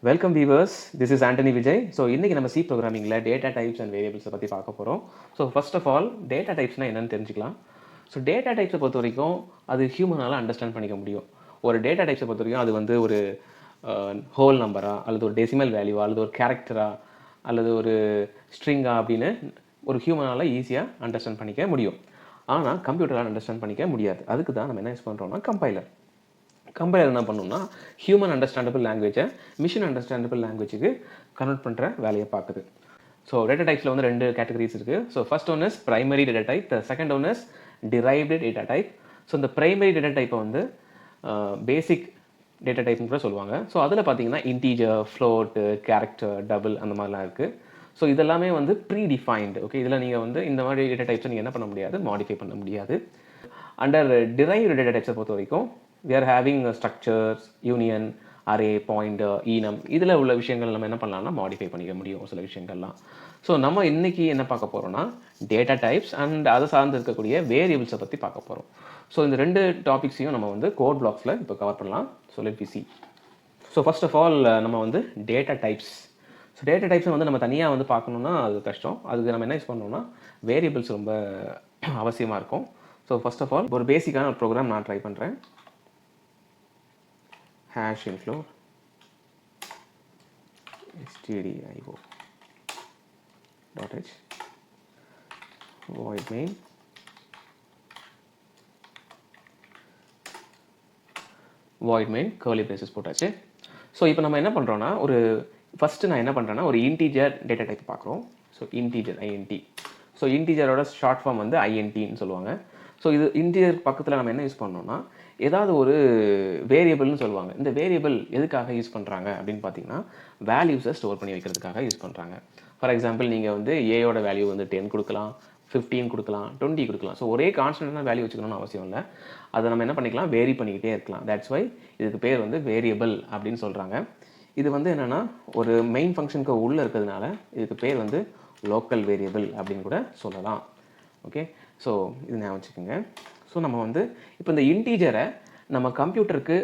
Welcome viewers, this is Antony Vijay. So இன்னைக்கு நம்ம C programmingல data types and variables பத்தி பார்க்க போறோம். So first of all data typesனா என்னன்னு தெரிஞ்சுக்கலாம். So data types பொறுத்த வரைக்கும் அது ஹியூமனால அண்டர்ஸ்டாண்ட் பண்ணிக்க முடியும். ஒரு data types பொறுத்த வரைக்கும் அது வந்து ஒரு ஹோல் நம்பரா அல்லது ஒரு டெசிமல் வேல்யூவா அல்லது ஒரு கேரக்டரா அல்லது ஒரு ஸ்ட்ரிங்கா அப்படின்னு ஒரு ஹியூமனால ஈஸியா அண்டர்ஸ்டாண்ட் பண்ணிக்க முடியும். ஆனா கம்ப்யூட்டரால அண்டர்ஸ்டாண்ட் பண்ணிக்க முடியாது. அதுக்கு தான் நம்ம என்ன யூஸ் பண்றோம்னா கம்பைலர். கம்பைலர் என்ன பண்ணணும்னா ஹியூமன் அண்டர்ஸ்டாண்டபிள் லாங்குவேஜை மிஷின் அண்டர்ஸ்டாண்டபிள் லாங்குவேஜுக்கு கன்வெர்ட் பண்ணுற வேலையை பார்க்குது. ஸோ டேட்டா டைப்ஸில் வந்து ரெண்டு கேட்டகரிஸ் இருக்குது. So first one is primary data type, the second one is derived data type. So இந்த பிரைமரி டேட்டா டைப்பை வந்து பேசிக் டேட்டா டைப்னு கூட சொல்லுவாங்க. ஸோ அதில் பார்த்தீங்கன்னா இன்டீஜர், ஃப்ளோட்டு, கேரக்டர், டபுள் அந்த மாதிரிலாம் இருக்குது. ஸோ இதெல்லாமே வந்து ப்ரீ டிஃபைன்டு. ஓகே, இதில் நீங்கள் வந்து இந்த மாதிரி டேட்டா டைப்ஸை நீங்கள் என்ன பண்ண முடியாது, மாடிஃபை பண்ண முடியாது. அண்டர் டிரைவ்டு டேட்டா டைப்ஸை பொறுத்த வரைக்கும் we are having structures, union, array, pointer, enum. இதில் உள்ள விஷயங்கள் நம்ம என்ன பண்ணலாம்னா மாடிஃபை பண்ணிக்க முடியும் சில விஷயங்கள்லாம். ஸோ நம்ம இன்னைக்கு என்ன பார்க்க போகிறோம்னா டேட்டா டைப்ஸ் அண்ட் அதை சார்ந்து இருக்கக்கூடிய வேரியபிள்ஸை பற்றி பார்க்க போகிறோம். ஸோ இந்த ரெண்டு டாபிக்ஸையும் நம்ம வந்து கோட் பிளாக்ஸில் இப்போ கவர் பண்ணலாம். So let we see. So first of all நம்ம வந்து டேட்டா டைப்ஸ். ஸோ டேட்டா டைப்ஸை வந்து நம்ம தனியாக வந்து பார்க்கணுன்னா அது கஷ்டம். அதுக்கு நம்ம என்ன யூஸ் பண்ணணும்னா வேரியபிள்ஸ் ரொம்ப அவசியமாக இருக்கும். ஸோ ஃபர்ஸ்ட் ஆஃப் ஆல் ஒரு பேசிக்கான ஒரு ப்ரோக்ராம் நான் ட்ரை பண்ணுறேன். hash inflow stdio dot h void main curly braces போட்டாச்சு. ஸோ இப்போ நம்ம என்ன பண்ணுறோன்னா ஃபஸ்ட்டு நான் என்ன பண்ணுறேன்னா ஒரு இன்டீஜர் டேட்டா டைப் பார்க்குறோம். So integer INT. ஸோ இன்டீஜரோட ஷார்ட் ஃபார்ம் வந்து INTன்னு சொல்லுவாங்க. ஸோ இது இன்டீஜர் பக்கத்தில் நம்ம என்ன யூஸ் பண்ணோம்னா ஏதாவது ஒரு வேரியபிள்னு சொல்லுவாங்க. இந்த வேரியபிள் எதுக்காக யூஸ் பண்ணுறாங்க அப்படின்னு பார்த்தீங்கன்னா வேல்யூஸை ஸ்டோர் பண்ணி வைக்கிறதுக்காக யூஸ் பண்ணுறாங்க. ஃபார் எக்ஸாம்பிள் நீங்கள் வந்து ஏயோட வேல்யூ வந்து 10 கொடுக்கலாம், 15 கொடுக்கலாம், 20 கொடுக்கலாம். ஸோ ஒரே கான்ஸ்டன்டான வேல்யூ வச்சுக்கணும்னு அவசியம் இல்லை. அதை நம்ம என்ன பண்ணிக்கலாம், வேரி பண்ணிக்கிட்டே இருக்கலாம். தட்ஸ் வை இதுக்கு பேர் வந்து வேரியபிள் அப்படின்னு சொல்கிறாங்க. இது வந்து என்னென்னா ஒரு மெயின் ஃபங்க்ஷனுக்கு உள்ளே இருக்கிறதுனால இதுக்கு பேர் வந்து லோக்கல் வேரியபிள் அப்படின்னு கூட சொல்லலாம். ஓகே, ஸோ இது ஞாபகம் வச்சுக்கோங்க. ஸோ நம்ம வந்து இப்போ இந்த இன்டீஜரை நம்ம கம்ப்யூட்டருக்கு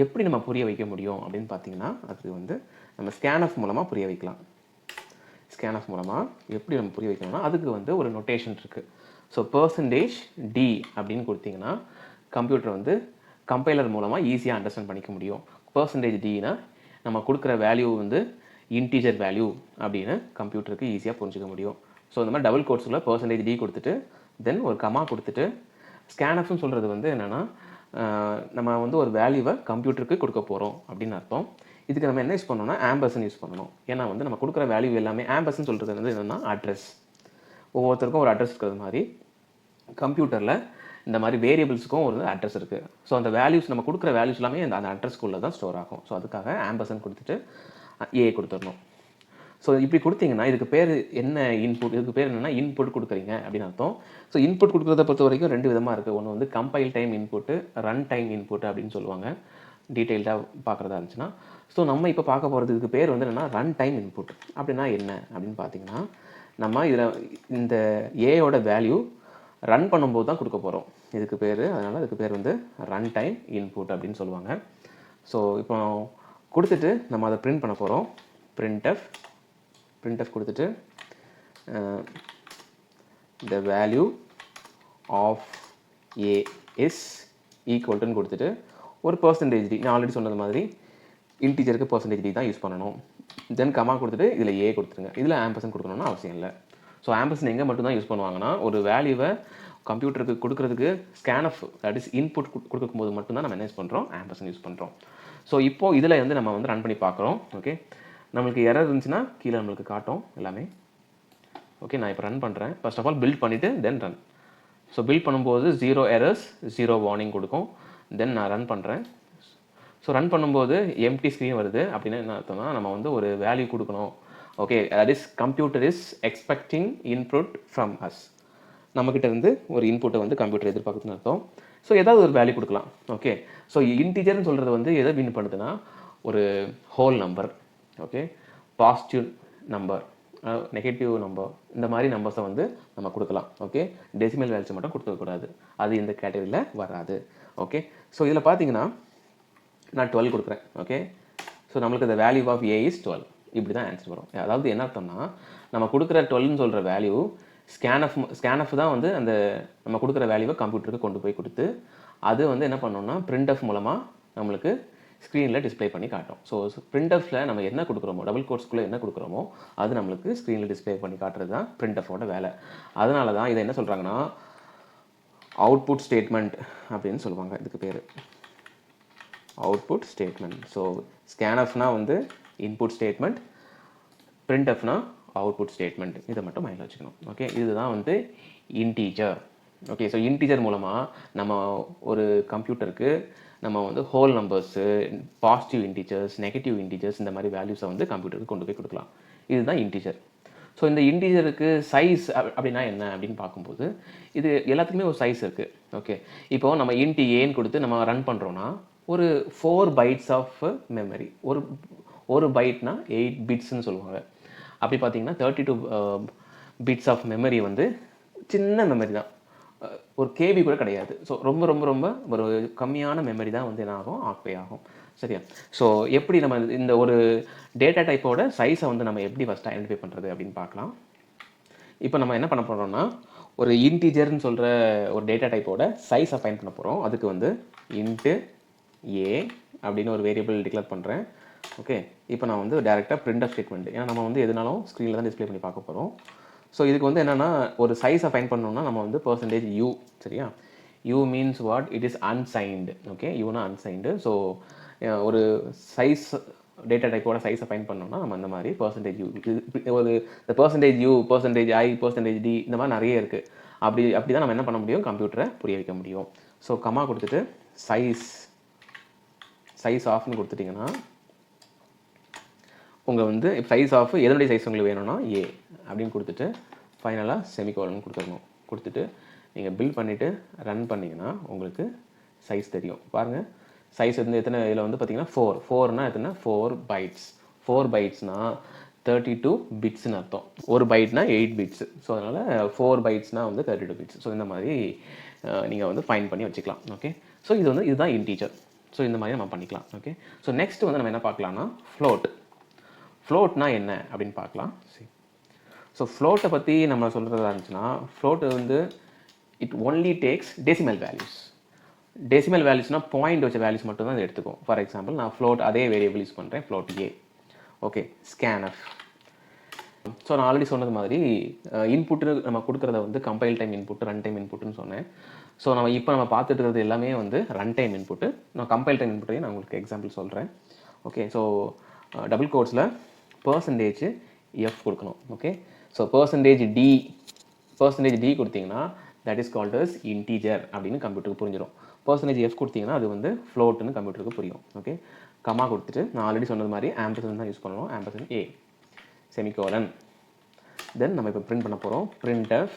எப்படி நம்ம புரிய வைக்க முடியும் அப்படின்னு பார்த்தீங்கன்னா அது வந்து நம்ம ஸ்கேன்எஃப் மூலமாக புரிய வைக்கலாம். ஸ்கேன்எஃப் மூலமாக எப்படி நம்ம புரிய வைக்கணும்னா அதுக்கு வந்து ஒரு நொட்டேஷன் இருக்குது. ஸோ %d அப்படின்னு கொடுத்தீங்கன்னா கம்ப்யூட்டர் வந்து கம்பைலர் மூலமாக ஈஸியாக அண்டர்ஸ்டாண்ட் பண்ணிக்க முடியும். %dனா நம்ம கொடுக்குற வேல்யூ வந்து இன்டீஜர் வேல்யூ அப்படின்னு கம்ப்யூட்டருக்கு ஈஸியாக புரிஞ்சிக்க முடியும். ஸோ இந்த மாதிரி டபுள் கோட்ஸில் %d கொடுத்துட்டு தென் ஒரு கமா கொடுத்துட்டு ஸ்கேன்எஃப்னு சொல்கிறது வந்து என்னென்னா நம்ம வந்து ஒரு வேல்யூவை கம்ப்யூட்டருக்கு கொடுக்க போகிறோம் அப்படின்னு அர்த்தம். இதுக்கு நம்ம என்ன யூஸ் பண்ணணும்னா ஆம்பர்சன் யூஸ் பண்ணணும். ஏன்னா வந்து நம்ம கொடுக்குற வேல்யூ எல்லாமே ஆம்பர்சன் சொல்கிறது வந்து என்னென்னா அட்ரஸ். ஒவ்வொருத்தருக்கும் ஒரு அட்ரஸ் இருக்கிறது மாதிரி கம்ப்யூட்டரில் இந்த மாதிரி வேரியபிள்ஸுக்கும் ஒரு அட்ரஸ் இருக்குது. ஸோ அந்த வேல்யூஸ் நம்ம கொடுக்குற வேல்யூஸ் எல்லாமே அந்த அட்ரஸ்க்குள்ளே தான் ஸ்டோர் ஆகும். ஸோ அதுக்காக ஆம்பர்சன் கொடுத்துட்டு ஏ கொடுத்துடணும். ஸோ இப்படி கொடுத்தீங்கன்னா இதுக்கு பேர் என்ன இன்புட், இதுக்கு பேர் என்னென்னா இன்புட் கொடுக்குறீங்க அப்படின்னு அர்த்தம். ஸோ இன்புட் கொடுக்குறத பொறுத்த வரைக்கும் ரெண்டு விதமாக இருக்குது. ஒன்று வந்து compile time input, run time input அப்படின்னு சொல்லுவாங்க டீட்டெயில்டாக பார்க்குறதா இருந்துச்சுன்னா. ஸோ நம்ம இப்போ பார்க்க போகிறது இதுக்கு பேர் வந்து என்னென்னா ரன் டைம் இன்புட். அப்படின்னா என்ன அப்படின்னு பார்த்தீங்கன்னா நம்ம இதில் இந்த ஏயோட வேல்யூ ரன் பண்ணும்போது தான் கொடுக்க போகிறோம் இதுக்கு பேர். அதனால் இதுக்கு பேர் வந்து ரன் டைம் இன்புட் அப்படின்னு சொல்லுவாங்க. ஸோ இப்போ கொடுத்துட்டு நம்ம அதை பிரிண்ட் பண்ண போகிறோம். printf கொடுத்துட்டு the value of a is equal to கொடுத்துட்டு ஒரு %d. நான் ஆல்ரெடி சொன்னது மாதிரி இன்டீஜருக்கு %d தான் யூஸ் பண்ணணும். தென் கமா கொடுத்துட்டு இதில் a கொடுத்துருங்க. இதில் ஆம்பர்சன் கொடுக்கணும்னு அவசியம் இல்லை. ஸோ ஆம்பர்சன் எங்கே மட்டும்தான் யூஸ் பண்ணுவாங்கன்னா ஒரு வேல்யூவை கம்ப்யூட்டருக்கு கொடுக்குறதுக்கு ஸ்கேன்எஃப் தட் இஸ் இன்புட் கொடுக்கும் போது மட்டும்தான் நம்ம என்ன யூஸ் பண்ணுறோம், ஆம்பர்சன் யூஸ் பண்ணுறோம். ஸோ இப்போது இதில் வந்து நம்ம வந்து ரன் பண்ணி பார்க்குறோம். ஓகே, நம்மளுக்கு எரர் இருந்துச்சுன்னா கீழே நம்மளுக்கு காட்டும் எல்லாமே. ஓகே, நான் இப்போ ரன் பண்ணுறேன். ஃபர்ஸ்ட் ஆஃப் ஆல் பில்ட் பண்ணிவிட்டு தென் ரன். ஸோ பில்ட் பண்ணும்போது 0 எரர்ஸ் 0 வார்னிங் கொடுக்கும். தென் நான் ரன் பண்ணுறேன். ஸோ ரன் பண்ணும்போது எம்டி ஸ்க்ரீன் வருது. அப்படின்னா என்ன அர்த்தம்னா நம்ம வந்து ஒரு வேல்யூ கொடுக்கணும். Okay, that is computer is expecting input from us. நம்மக்கிட்ட இருந்து ஒரு இன்புட்டை வந்து கம்ப்யூட்டர் எதிர்பார்க்குதுன்னு அர்த்தம். ஸோ ஏதாவது ஒரு வேல்யூ கொடுக்கலாம். ஓகே, ஸோ இன்டீஜர்னு சொல்கிறது வந்து எதை மீன் பண்ணுதுன்னா ஒரு whole number, okay, positive number, negative number, இந்த மாதிரி நம்பர்ஸை வந்து நம்ம கொடுக்கலாம். ஓகே, டெசிமல் வேல்யூஸ் மட்டும் கொடுக்கக்கூடாது, அது இந்த கேட்டகரியில் வராது. ஓகே, ஸோ இதில் பார்த்தீங்கன்னா நான் 12 கொடுக்குறேன். ஓகே, ஸோ நம்மளுக்கு the value of a is 12. இப்படி தான் ஆன்சர் வரும். அதாவது என்ன அர்த்தம்னா நம்ம கொடுக்குற 12ன்னு சொல்கிற வேல்யூ ஸ்கேன்எஃப் தான் வந்து அந்த நம்ம கொடுக்குற வேல்யூவை கம்ப்யூட்டருக்கு கொண்டு போய் கொடுத்து அது வந்து என்ன பண்ணோம்னா printf மூலமாக நம்மளுக்கு ஸ்க்ரீனில் டிஸ்ப்ளே பண்ணி காட்டும். ஸோ printfல நம்ம என்ன கொடுக்குறோமோ டபுள் கோட்ஸ்குள்ளே என்ன கொடுக்குறோமோ அது நம்மளுக்கு ஸ்க்ரீனில் டிஸ்ப்ளே பண்ணி காட்டுறது தான் printfோட வேலை. அதனால தான் இதை என்ன சொல்கிறாங்கன்னா அவுட்புட் ஸ்டேட்மெண்ட் அப்படின்னு சொல்லுவாங்க. இதுக்கு பேர் அவுட்புட் ஸ்டேட்மெண்ட். ஸோ ஸ்கேன்எஃப்னா வந்து இன்புட் ஸ்டேட்மெண்ட், printfனா அவுட்புட் ஸ்டேட்மெண்ட். இதை மட்டும் மைண்டில் வச்சுக்கணும். ஓகே, இதுதான் வந்து இன்டீஜர். ஓகே, ஸோ இன்டீஜர் மூலமாக நம்ம ஒரு கம்ப்யூட்டருக்கு நம்ம வந்து whole numbers, positive integers, negative integers இந்த மாதிரி வேல்யூஸை வந்து கம்ப்யூட்டருக்கு கொண்டு போய் கொடுக்கலாம். இதுதான் இன்டீஜர். ஸோ இந்த இன்டீஜருக்கு சைஸ் அப்படின்னா என்ன அப்படின்னு பார்க்கும்போது இது எல்லாத்துக்குமே ஒரு சைஸ் இருக்குது. ஓகே, இப்போது நம்ம இன்டி ஏன்னு கொடுத்து நம்ம ரன் பண்ணுறோன்னா ஒரு 4 bytes ஆஃப் மெமரி. ஒரு பைட்னா 8 bitsன்னு சொல்லுவாங்க. அப்படி பார்த்தீங்கன்னா 32 bits ஆஃப் மெமரி வந்து சின்ன மெமரி தான், ஒரு கேபி கூட கிடையாது. ஸோ ரொம்ப ரொம்ப ரொம்ப ஒரு கம்மியான மெமரி தான் வந்து என்ன ஆகும், ஆக்குபை ஆகும். சரியா? ஸோ எப்படி நம்ம இந்த ஒரு டேட்டா டைப்போட சைஸை வந்து நம்ம எப்படி ஃபஸ்ட் ஐடென்டிஃபை பண்ணுறது அப்படின்னு பார்க்கலாம். இப்போ நம்ம என்ன பண்ண போகிறோம்னா ஒரு இன்டீஜர்னு சொல்கிற ஒரு டேட்டா டைப்போட சைஸை ஃபைண்ட் பண்ண போகிறோம். அதுக்கு வந்து இன்ட்டு ஏ அப்படின்னு ஒரு வேரியபிள் டிக்ளேர் பண்ணுறேன். ஓகே, இப்போ நான் வந்து டேரெக்டாக printf ஸ்டேட்மெண்ட், ஏன்னா நம்ம வந்து எதுனாலும் ஸ்க்ரீனில் தான் டிஸ்ப்ளே பண்ணி பார்க்க போகிறோம். ஸோ இதுக்கு வந்து என்னென்னா ஒரு சைஸை ஃபைண்ட் பண்ணோம்னா நம்ம வந்து %u. சரியா? u means what, it is unsigned. Okay, யூனா அன்சைன்டு. ஸோ ஒரு சைஸ் டேட்டா டைப்போட சைஸை ஃபைண்ட் பண்ணோம்னா நம்ம இந்த மாதிரி %u, ஒரு இந்த %u, %i, %d இந்த மாதிரி நிறைய இருக்குது. அப்படி தான் நம்ம என்ன பண்ண முடியும், கம்ப்யூட்டரை புரிய வைக்க முடியும். ஸோ கமா கொடுத்துட்டு சைஸ் ஆஃப்னு கொடுத்துட்டிங்கன்னா உங்கள் வந்து சைஸ் ஆஃப் எதனுடைய சைஸ் உங்களுக்கு வேணும்னா ஏ அப்படின்னு கொடுத்துட்டு ஃபைனலாக செமிகோலன் கொடுத்துடணும். கொடுத்துட்டு நீங்கள் பில்ட் பண்ணிவிட்டு ரன் பண்ணிங்கன்னா உங்களுக்கு சைஸ் தெரியும். பாருங்கள், சைஸ் வந்து எத்தனை, இதில் வந்து பார்த்தீங்கன்னா 4னா எத்தனை, 4 bytes. 4 bytesனா 32 bitsன்னு அர்த்தம். ஒரு பைட்னா 8 bits. ஸோ அதனால் 4 bytesனா வந்து 32 bits. ஸோ இந்த மாதிரி நீங்கள் வந்து ஃபைண்ட் பண்ணி வச்சுக்கலாம். ஓகே, ஸோ இதுதான் இன்டீஜர். ஸோ இந்த மாதிரி நம்ம பண்ணிக்கலாம். ஓகே, ஸோ நெக்ஸ்ட் வந்து நம்ம என்ன பார்க்கலாம்னா ஃப்ளோட்னா என்ன அப்படின்னு பார்க்கலாம். சரி, ஸோ ஃப்ளோட்டை பற்றி நம்ம சொல்கிறதா இருந்துச்சுன்னா ஃப்ளோட்டு வந்து it only takes decimal values. Decimal வேல்யூஸ்னால் பாயிண்ட் வச்ச வேல்யூஸ் மட்டும் தான் இது எடுத்துக்கும். ஃபார் எக்ஸாம்பிள் நான் ஃப்ளோட் அதே வேரியபிள் யூஸ் பண்ணுறேன், float A. Okay, scanf. So நான் ஆல்ரெடி சொன்னது மாதிரி இன்புட்டு நம்ம கொடுக்குறத வந்து compile time input, run time இன்புட்டுன்னு சொன்னேன். ஸோ நம்ம பார்த்துட்டு இருக்கிறது எல்லாமே வந்து ரன் டைம் இன்புட்டு. நான் கம்பைல் டைம் இன்புட்டையும் நான் உங்களுக்கு எக்ஸாம்பிள் சொல்கிறேன். ஓகே, ஸோ டபுள் கோட்ஸில் %f கொடுக்கணும். ஓகே, ஸோ %d கொடுத்தீங்கன்னா that is called as integer அப்படின்னு கம்ப்யூட்டருக்கு புரிஞ்சிடும். %f கொடுத்தீங்கன்னா அது வந்து ஃப்ளோட்டுன்னு கம்ப்யூட்டருக்கு புரியும். ஓகே, கமா கொடுத்துட்டு நான் ஆல்ரெடி சொன்னது மாதிரி ஆம்பர்சன் தான் யூஸ் பண்ணணும். ஆம்பர்சன் ஏ செமிகோலன். தென் நம்ம இப்போ பிரிண்ட் பண்ண போகிறோம். printf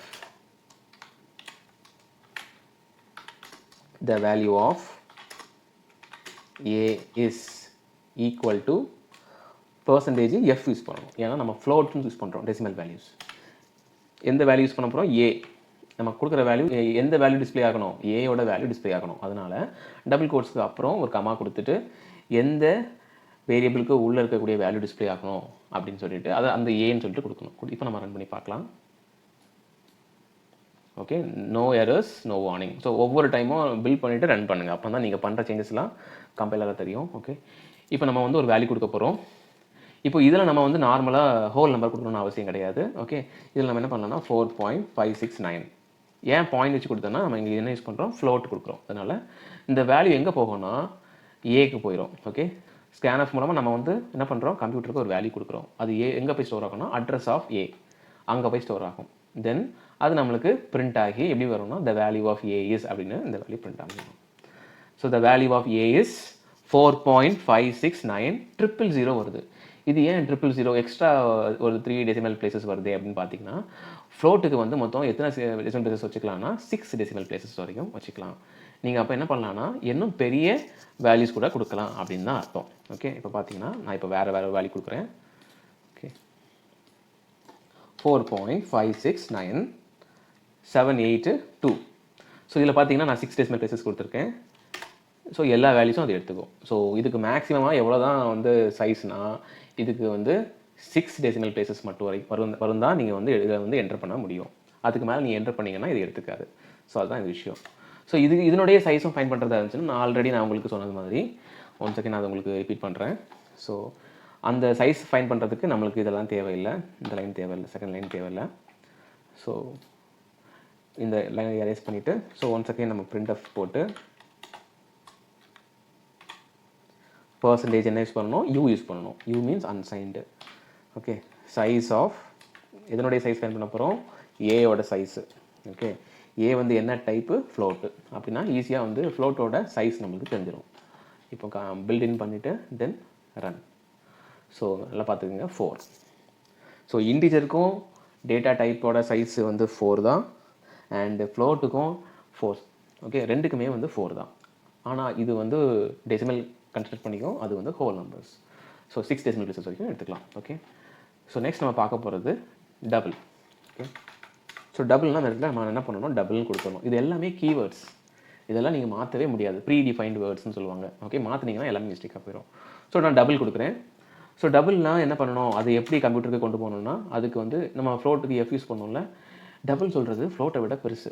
the value of a is equal to %f use பண்ணணும். ஏன்னா நம்ம ஃப்ளோட்னு யூஸ் பண்ணுறோம், டெசிமல் வேல்யூஸ். எந்த வேல்யூ யூஸ் பண்ண போகிறோம், ஏ. நம்ம கொடுக்குற வேல்யூ எந்த வேல்யூ டிஸ்ப்ளே ஆகணும், ஏயோட வேல்யூ டிஸ்ப்ளே ஆகணும். அதனால் டபுள் கோட்ஸ்க்கு அப்புறம் ஒரு கமா கொடுத்துட்டு எந்த வேரியபிளுக்கு உள்ளே இருக்கக்கூடிய வேல்யூ டிஸ்ப்ளே ஆகணும் அப்படின்னு சொல்லிட்டு அதை அந்த ஏன்னு சொல்லிட்டு கொடுக்கணும். இப்போ நம்ம ரன் பண்ணி பார்க்கலாம். Okay, no errors, no warning. So ஒவ்வொரு டைமும் பில்ட் பண்ணிவிட்டு ரன் பண்ணுங்கள். அப்போ தான் நீங்கள் பண்ணுற சேஞ்சஸ்லாம் கம்பைலராக தெரியும். ஓகே, இப்போ நம்ம வந்து ஒரு வேல்யூ கொடுக்க போகிறோம். இப்போ இதில் நம்ம வந்து நார்மலாக ஹோல் நம்பர் கொடுக்கணும்னு அவசியம் கிடையாது. ஓகே, இதில் நம்ம என்ன பண்ணலாம்னா 4.569. ஏன் பாயிண்ட் வச்சு கொடுத்தோன்னா நம்ம இங்கே என்ன யூஸ் பண்ணுறோம், ஃப்ளோட் கொடுக்குறோம். அதனால் இந்த வேல்யூ எங்கே போகும்னா ஏக்கு போயிடும். ஓகே, ஸ்கேன்எஃப் மூலமாக நம்ம வந்து என்ன பண்ணுறோம், கம்ப்யூட்டருக்கு ஒரு வேல்யூ கொடுக்குறோம். அது எங்கே போய் ஸ்டோர் ஆகும்னா அட்ரஸ் ஆஃப் ஏ, அங்கே போய் ஸ்டோர் ஆகும். தென் அது நம்மளுக்கு பிரிண்ட் ஆகி எப்படி வரும்னா the value of a is அப்படின்னு இந்த வேல்யூ பிரிண்ட் ஆகும். So the value of a is 4.569 000 வருது. இது ஏன் 000 எக்ஸ்ட்ரா ஒரு 3 டெசிமல் பிளேசஸ் வருது அப்படின்னு பார்த்தீங்கன்னா ஃப்ளோட்டுக்கு வந்து மொத்தம் எத்தனை டெசிமல் பிளேசஸ் வச்சுக்கலாம்னா 6 டெசிமல் பிளேசஸ் வரைக்கும் வச்சுக்கலாம். நீங்கள் அப்போ என்ன பண்ணலாம்னா இன்னும் பெரிய வேல்யூஸ் கூட கொடுக்கலாம் அப்படின்னு தான் அர்த்தம். ஓகே, இப்போ பார்த்தீங்கன்னா நான் இப்போ வேறு வேல்யூ கொடுக்குறேன். ஓகே, 4.569,782. ஸோ இதில் பார்த்தீங்கன்னா நான் 6 டெசிமல் பிளேசஸ் கொடுத்துருக்கேன். ஸோ எல்லா வேல்யூஸும் அது எடுத்துக்கும். ஸோ இதுக்கு மேக்ஸிமமாக எவ்வளோ தான் வந்து சைஸ்னால் இதுக்கு வந்து 6 டெசிமல் பிளேசஸ் மட்டும் வரும் தான் நீங்கள் வந்து இதை வந்து என்டர் பண்ண முடியும். அதுக்கு மேலே நீங்கள் என்டர் பண்ணிங்கன்னா இது எடுத்துக்காது. ஸோ அதுதான் இந்த விஷயம். ஸோ இதனுடைய சைஸும் ஃபைன் பண்ணுறதா இருந்துச்சுன்னா நான் உங்களுக்கு சொன்னது மாதிரி ஒன் செகண்ட் நான் அதை உங்களுக்கு ரிப்பீட் பண்ணுறேன். ஸோ அந்த சைஸ் ஃபைன் பண்ணுறதுக்கு நம்மளுக்கு இதெல்லாம் தேவையில்லை, இந்த லைன் தேவையில்லை, செகண்ட் லைன் தேவையில்லை. ஸோ இந்த லைனை எரேஸ் பண்ணிவிட்டு ஸோ ஒன் செகண்ட் நம்ம printf போட்டு பர்சன்டேஜ் என்ன யூஸ் பண்ணணும், யூ யூஸ் பண்ணணும். U means unsigned. Okay, size of எதனுடைய சைஸ் ஃபைன் பண்ண போகிறோம், ஏயோட சைஸு. ஓகே, ஏ வந்து என்ன டைப்பு, ஃப்ளோட்டு. அப்படின்னா ஈஸியாக வந்து ஃப்ளோட்டோட சைஸ் நம்மளுக்கு தெரிஞ்சிடும். இப்போ பில்டின் பண்ணிவிட்டு தென் ரன். ஸோ நல்லா பார்த்துக்குங்க 4. ஸோ இன்டிஜருக்கும் டேட்டா டைப்போட சைஸு வந்து 4 தான், அண்டு ஃப்ளோட்டுக்கும் 4. ஓகே, ரெண்டுக்குமே வந்து 4 தான். ஆனால் இது வந்து டெசிமல் கன்சிடர் பண்ணிக்கும், அது வந்து whole numbers. So 6 decimal places வரைக்கும் எடுத்துக்கலாம். ஓகே, ஸோ நெக்ஸ்ட் நம்ம பார்க்க போகிறது டபுள். ஓகே, ஸோ டபுள்னால் அந்த இடத்துல நம்ம என்ன பண்ணணும், டபுள்னு கொடுத்துடணும். இது எல்லாமே கீவேர்ட்ஸ், இதெல்லாம் நீங்கள் மாற்றவே முடியாது, ப்ரீ டிஃபைன்டு வேர்ட்ஸ்னு சொல்லுவாங்க. ஓகே, மாற்றினீங்கன்னா எல்லாமே மிஸ்டேக்காக போயிடும். ஸோ நான் டபுள் கொடுக்குறேன். ஸோ டபுள்னால் என்ன பண்ணணும், அது எப்படி கம்ப்யூட்டருக்கு கொண்டு போகணுன்னா அதுக்கு வந்து நம்ம ஃப்ளோட்டுக்கு எஃப் யூஸ் பண்ணோம்ல, டபுள் சொல்கிறது ஃப்ளோட்டை விட பெருசு.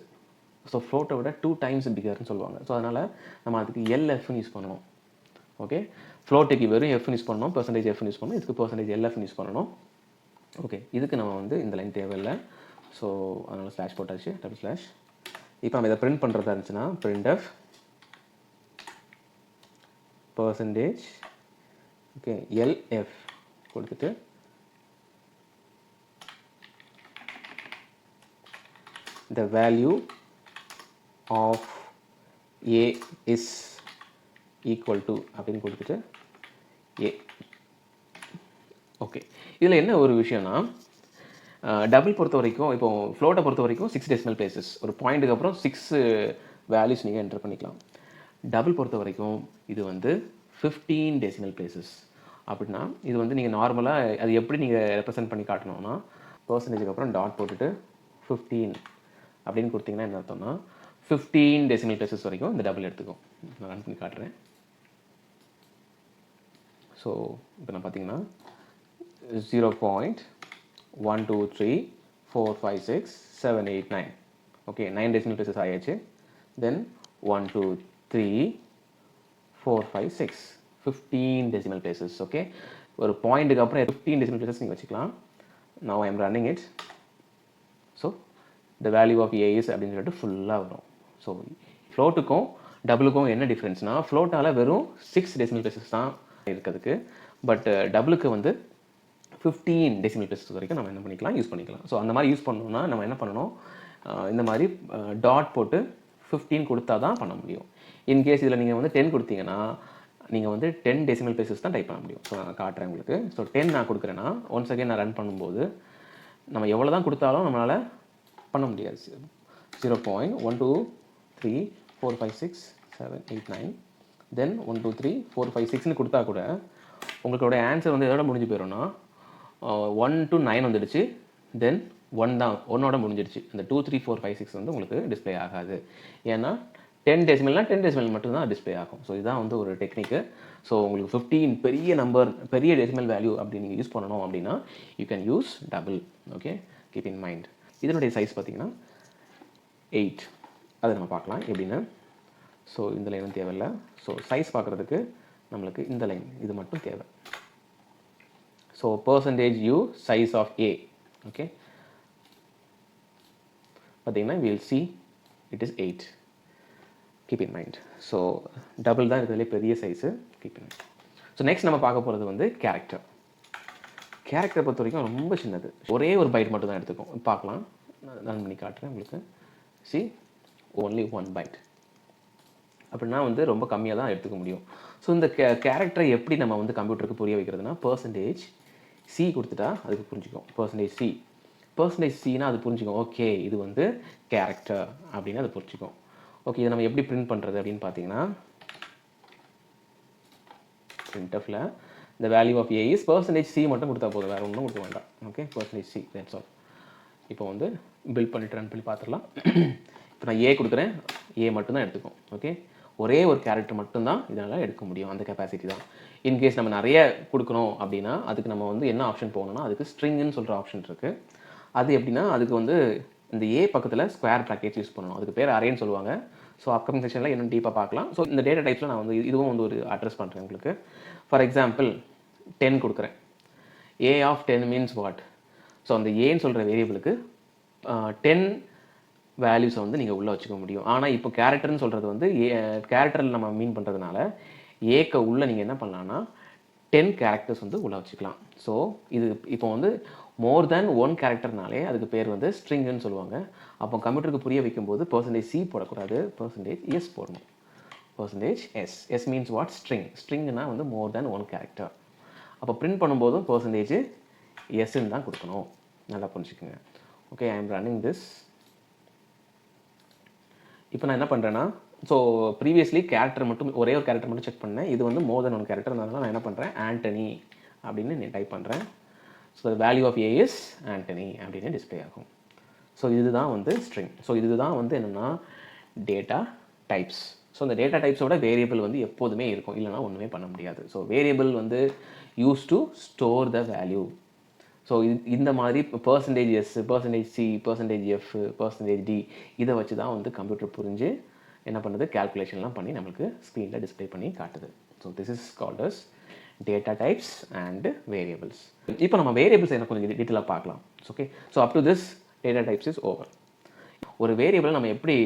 ஸோ ஃப்ளோட்டை விட 2 times பிகர்னு சொல்லுவாங்க. ஸோ அதனால் நம்ம அதுக்கு எல்எஃப்னு யூஸ் பண்ணணும். ஓகே, ஃப்ளோட்டுக்கு வெறும் எஃப்னு யூஸ் பண்ணணும், பெர்சன்டேஜ் எஃப்னு யூஸ் பண்ணணும், இதுக்கு பெர்சன்டேஜ் எல்எஃப்னு யூஸ் பண்ணணும். ஓகே, இதுக்கு நம்ம வந்து இந்த லைன் தேவையில்லை. ஸோ அதனால் ஸ்லாஷ் போட்டாச்சு, டபுள் ஸ்லாஷ். இப்போ நம்ம இதை பிரிண்ட் பண்ணுறதா இருந்துச்சுன்னா printf percentage ஓகே எல்எஃப் கொடுத்துட்டு the value of a is equal to அப்படின்னு கொடுத்துட்டு a. ஓகே, இதில் என்ன ஒரு விஷயம்னா டபுள் பொறுத்த வரைக்கும், இப்போ ஃப்ளோட்டை பொறுத்த வரைக்கும் 6 டெசிமல் பிளேசஸ், ஒரு பாயிண்ட்டுக்கு அப்புறம் 6 வேல்யூஸ் நீங்கள் என்டர் பண்ணிக்கலாம். டபுள் பொறுத்த வரைக்கும் இது வந்து 15 டெசிமல் பிளேசஸ். அப்படின்னா இது வந்து நீங்கள் நார்மலாக அது எப்படி நீங்கள் ரெப்ரசென்ட் பண்ணி காட்டணும்னா பர்சன்டேஜுக்கு அப்புறம் டாட் போட்டுட்டு 15 அப்படின்னு கொடுத்தீங்கன்னா என்ன அர்த்தம்னா 15 டெசிமல் பிளேசஸ் வரைக்கும் இந்த டபுள் எடுத்துக்கும். நான் ரன் பண்ணி காட்டுறேன். ஸோ இப்போ நான் பார்த்தீங்கன்னா 0.123456789. ஓகே, 9 டெசிமல் பிளேசஸ் ஆயாச்சு. தென் 12345 15 டெசிமல் பிளேசஸ். ஓகே, ஒரு பாயிண்ட்டுக்கு அப்புறம் 15 டெசிமல் பிளேசஸ் நீங்கள் வச்சுக்கலாம். now I am running it. So the value of a is அப்படின்னு சொல்லிட்டு ஃபுல்லாக வரும். ஸோ ஃப்ளோட்டுக்கும் டபுளுக்கும் என்ன டிஃப்ரென்ஸ்னால் ஃப்ளோட்டால் வெறும் 6 டெசிமல் பிளேசஸ் தான் இருக்கிறதுக்கு, பட் டபுளுக்கு வந்து 15 டெசிமல் பிளேசஸ் வரைக்கும் நம்ம என்ன பண்ணிக்கலாம், யூஸ் பண்ணிக்கலாம். ஸோ அந்த மாதிரி யூஸ் பண்ணணும்னா நம்ம என்ன பண்ணணும், இந்த மாதிரி டாட் போட்டு 15 கொடுத்தா தான் பண்ண முடியும். இன்கேஸ் இதில் நீங்கள் வந்து 10 கொடுத்தீங்கன்னா நீங்கள் வந்து 10 டெசிமல் பிளேசஸ் தான் டைப் பண்ண முடியும். ஸோ நான் காட்டுறேன் உங்களுக்கு. ஸோ 10 நான் கொடுக்குறேன்னா ஒன்ஸ் அகைன் நான் ரன் பண்ணும்போது நம்ம எவ்வளோ தான் கொடுத்தாலும் நம்மளால் பண்ண முடியாது. 0.123456789 தென் 12345 கொடுத்தா கூட உங்களோட ஆன்சர் வந்து எதோட முடிஞ்சு போயிடும்னா 1 to 9 வந்துடுச்சு, தென் 1 தான், 1ஓட முடிஞ்சிடுச்சு. அந்த 2 3 4 5 6 வந்து உங்களுக்கு டிஸ்பிளே ஆகாது. ஏன்னா 10 டெசிமல்னால் 10 டெசிமல் மட்டும்தான் டிஸ்பிளே ஆகும். ஸோ இதுதான் வந்து ஒரு டெக்னிக்கு. ஸோ உங்களுக்கு 15 பெரிய நம்பர், பெரிய டெசிமல் வேல்யூ அப்படி நீங்கள் யூஸ் பண்ணணும் அப்படின்னா you can use double. Okay, keep in mind. இதனுடைய சைஸ் பார்த்தீங்கன்னா 8. அதை நம்ம பார்க்கலாம் எப்படின்னு. ஸோ இந்த லைனும் தேவையில்லை. ஸோ சைஸ் பார்க்குறதுக்கு நம்மளுக்கு இந்த லைன் இது மட்டும் தேவை. So percentage U size of A. Okay, பார்த்தீங்கன்னா we'll see it is 8. Keep in mind. So double தான் இருக்கிறதுலே பெரிய size. Keep in mind. So next நம்ம பார்க்க போகிறது வந்து கேரக்டர். கேரக்டரை பொறுத்த வரைக்கும் ரொம்ப சின்னது, ஒரே ஒரு பைட் மட்டும் தான் எடுத்துக்கும். பார்க்கலாம், நான் பண்ணி காட்டுறேன் உங்களுக்கு. சி only 1 byte அப்படின்னா வந்து ரொம்ப கம்மியாக தான் எடுத்துக்க முடியும். ஸோ இந்த கேரக்டரை எப்படி நம்ம வந்து கம்ப்யூட்டருக்கு புரிய வைக்கிறதுனா பர்சன்டேஜ் சி கொடுத்துட்டா அதுக்கு புரிஞ்சுக்கும். பர்சன்டேஜ் சினா அது புரிஞ்சுக்கும். ஓகே, இது வந்து கேரக்டர் அப்படின்னு அது புரிஞ்சுக்கும். ஓகே, இதை நம்ம எப்படி பிரிண்ட் பண்ணுறது அப்படின்னு பார்த்தீங்கன்னா printfல the value of a is percentage c மட்டும் கொடுத்தா போதும், வேறு ஒன்றும் கொடுக்க வேண்டாம். Okay, percentage c, that's all. இப்போ வந்து பில்ட் பண்ணிட்டு ரன் பண்ணி பார்த்துடலாம். இப்போ நான் ஏ கொடுக்குறேன், ஏ மட்டும் தான் எடுத்துக்கும். ஓகே, ஒரே ஒரு கேரக்டர் மட்டும்தான் இதனால் எடுக்க முடியும், அந்த கெப்பாசிட்டி தான். இன்கேஸ் நம்ம நிறைய கொடுக்கணும் அப்படின்னா அதுக்கு நம்ம வந்து என்ன ஆப்ஷன் போகணும்னா அதுக்கு ஸ்ட்ரிங்குன்னு சொல்கிற ஆப்ஷன் இருக்குது. அது எப்படின்னா அதுக்கு வந்து இந்த ஏ பக்கத்தில் ஸ்கொயர் ப்ராக்கெட்ஸ் யூஸ் பண்ணணும். அதுக்கு பேர் அரேன்னு சொல்லுவாங்க. ஸோ அப்கமிங் செஷனில் இன்னும் டீப்பாக பார்க்கலாம். ஸோ இந்த டேட்டா டைப்ஸில் நான் வந்து இதுவும் வந்து ஒரு அட்ரஸ் பண்ணுறேன் உங்களுக்கு. ஃபார் எக்ஸாம்பிள் 10 கொடுக்குறேன். ஏ ஆஃப் 10 மீன்ஸ் வாட்? ஸோ அந்த ஏன்னு சொல்கிற வேரியபிளுக்கு 10 வேல்யூஸை வந்து நீங்கள் உள்ளே வச்சுக்க முடியும். ஆனால் இப்போ கேரக்டர்னு சொல்கிறது வந்து கேரக்டரில் நம்ம மீன் பண்ணுறதுனால ஏக்க உள்ளே நீங்கள் என்ன பண்ணலான்னா 10 கேரக்டர்ஸ் வந்து உள்ளே வச்சுக்கலாம். ஸோ இது இப்போ வந்து மோர் தேன் 1 கேரக்டர்னாலே அதுக்கு பேர் வந்து ஸ்ட்ரிங்குன்னு சொல்லுவாங்க. அப்போ கம்ப்யூட்டருக்கு புரிய வைக்கும்போது %c போடக்கூடாது, %s போடணும். %s means what? ஸ்ட்ரிங். ஸ்ட்ரிங்னா வந்து மோர் தேன் 1 கேரக்டர். அப்போ பிரிண்ட் பண்ணும்போதும் %sன்னு தான் கொடுக்கணும். நல்லா புரிஞ்சுக்குங்க. Okay, I am running this. இப்போ நான் என்ன பண்ணுறேன்னா, ஸோ ப்ரீவியஸ்லி கேரக்டர் மட்டும் ஒரே ஒரு கேரக்டர் மட்டும் செக் பண்ணேன். இது வந்து மோர் தென் 1 கேரக்டர். அதனால நான் என்ன பண்ணுறேன், ஆண்டனி அப்படின்னு நான் டைப் பண்ணுறேன். So the value of A is Antony அப்படின்னு டிஸ்பிளே ஆகும். ஸோ இதுதான் வந்து ஸ்ட்ரிங். ஸோ இதுதான் வந்து என்னென்னா டேட்டா டைப்ஸ். ஸோ இந்த டேட்டா டைப்ஸோட வேரியபிள் வந்து எப்போதுமே இருக்கும், இல்லைனா ஒன்றுமே பண்ண முடியாது. ஸோ வேரியபிள் வந்து use to store the value. So இந்த மாதிரி %s, %c, %f, %d இதை வச்சு தான் வந்து கம்ப்யூட்டர் புரிஞ்சு என்ன பண்ணுது, கேல்குலேஷன்லாம் பண்ணி நம்மளுக்கு ஸ்க்ரீனில் டிஸ்பிளே பண்ணி காட்டுது. So this is called as data types and variables. இப்போ நம்ம வேரியபிள்ஸ் என்ன கொஞ்சம் டீட்டெயிலாக பார்க்கலாம். Okay, so up to this data types is over. ஒரு வேரியபிள் நம்ம எப்படி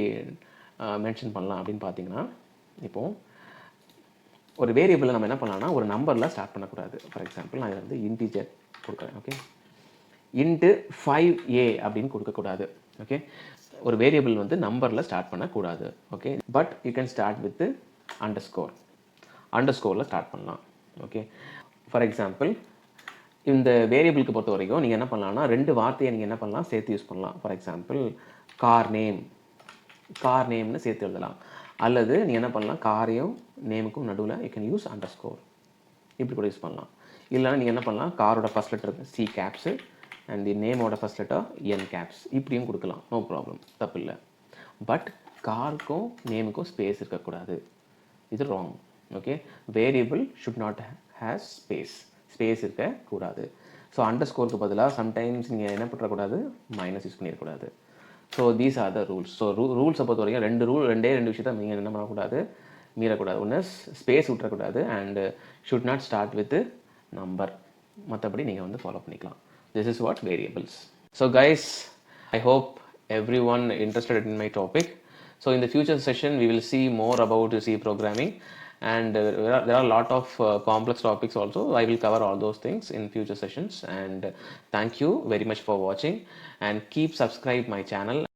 மென்ஷன் பண்ணலாம் அப்படின்னு பார்த்தீங்கன்னா, இப்போது ஒரு வேரியபிளை நம்ம என்ன பண்ணலாம்னா ஒரு நம்பரில் ஸ்டார்ட் பண்ணக்கூடாது. ஃபார் எக்ஸாம்பிள் நான் இதை வந்து இன்டீஜர் கொடுக்குறேன். ஓகே, இன்ட்டு 5a அப்படின்னு கொடுக்கக்கூடாது. ஓகே, ஒரு வேரியபிள் வந்து நம்பரில் ஸ்டார்ட் பண்ணக்கூடாது. Okay, but you can start with அண்டர்ஸ்கோரில் ஸ்டார்ட் பண்ணலாம். ஓகே, ஃபார் எக்ஸாம்பிள் இந்த வேரியபிளுக்கு பொறுத்த வரைக்கும் நீங்கள் என்ன பண்ணலாம்னா 2 வார்த்தையை நீங்கள் என்ன பண்ணலாம் சேர்த்து யூஸ் பண்ணலாம். ஃபார் எக்ஸாம்பிள் கார் நேம்னு சேர்த்து எழுதலாம். அல்லது நீங்கள் என்ன பண்ணலாம், காரையும் நேமுக்கும் நடுவில் யூ கேன் யூஸ் அண்டர்ஸ்கோர், இப்படி கூட யூஸ் பண்ணலாம். இல்லைனா நீங்கள் என்ன பண்ணலாம், காரோட first letter C caps and the நேமோட ஃபஸ்ட் லெட்டர் என் கேப்ஸ் இப்படியும் கொடுக்கலாம். நோ ப்ராப்ளம், தப்பு இல்லை. பட் காருக்கும் நேமுக்கும் ஸ்பேஸ் இருக்கக்கூடாது, இது wrong. Okay, variable should not has space இருக்கக்கூடாது. ஸோ அண்டர்ஸ்கோருக்கு பதிலாக சம்டைம்ஸ் நீங்கள் என்ன பண்ணக்கூடாது, மைனஸ் யூஸ் பண்ணிடக்கூடாது. So these are the rules. So ரூல்ஸை பொறுத்த வரைக்கும் ரெண்டே விஷயத்தை நீங்கள் என்ன பண்ணக்கூடாது, மீறக்கூடாது. ஒன்று ஸ்பேஸ் விட்டுறக்கூடாது and should not start with number. மற்றபடி நீங்கள் வந்து ஃபாலோ பண்ணிக்கலாம். This is what variables. So guys, I hope everyone interested in my topic. So in the future session, we will see more about C programming, and there are a lot of complex topics also. I will cover all those things in future sessions, and thank you very much for watching, and keep subscribe my channel.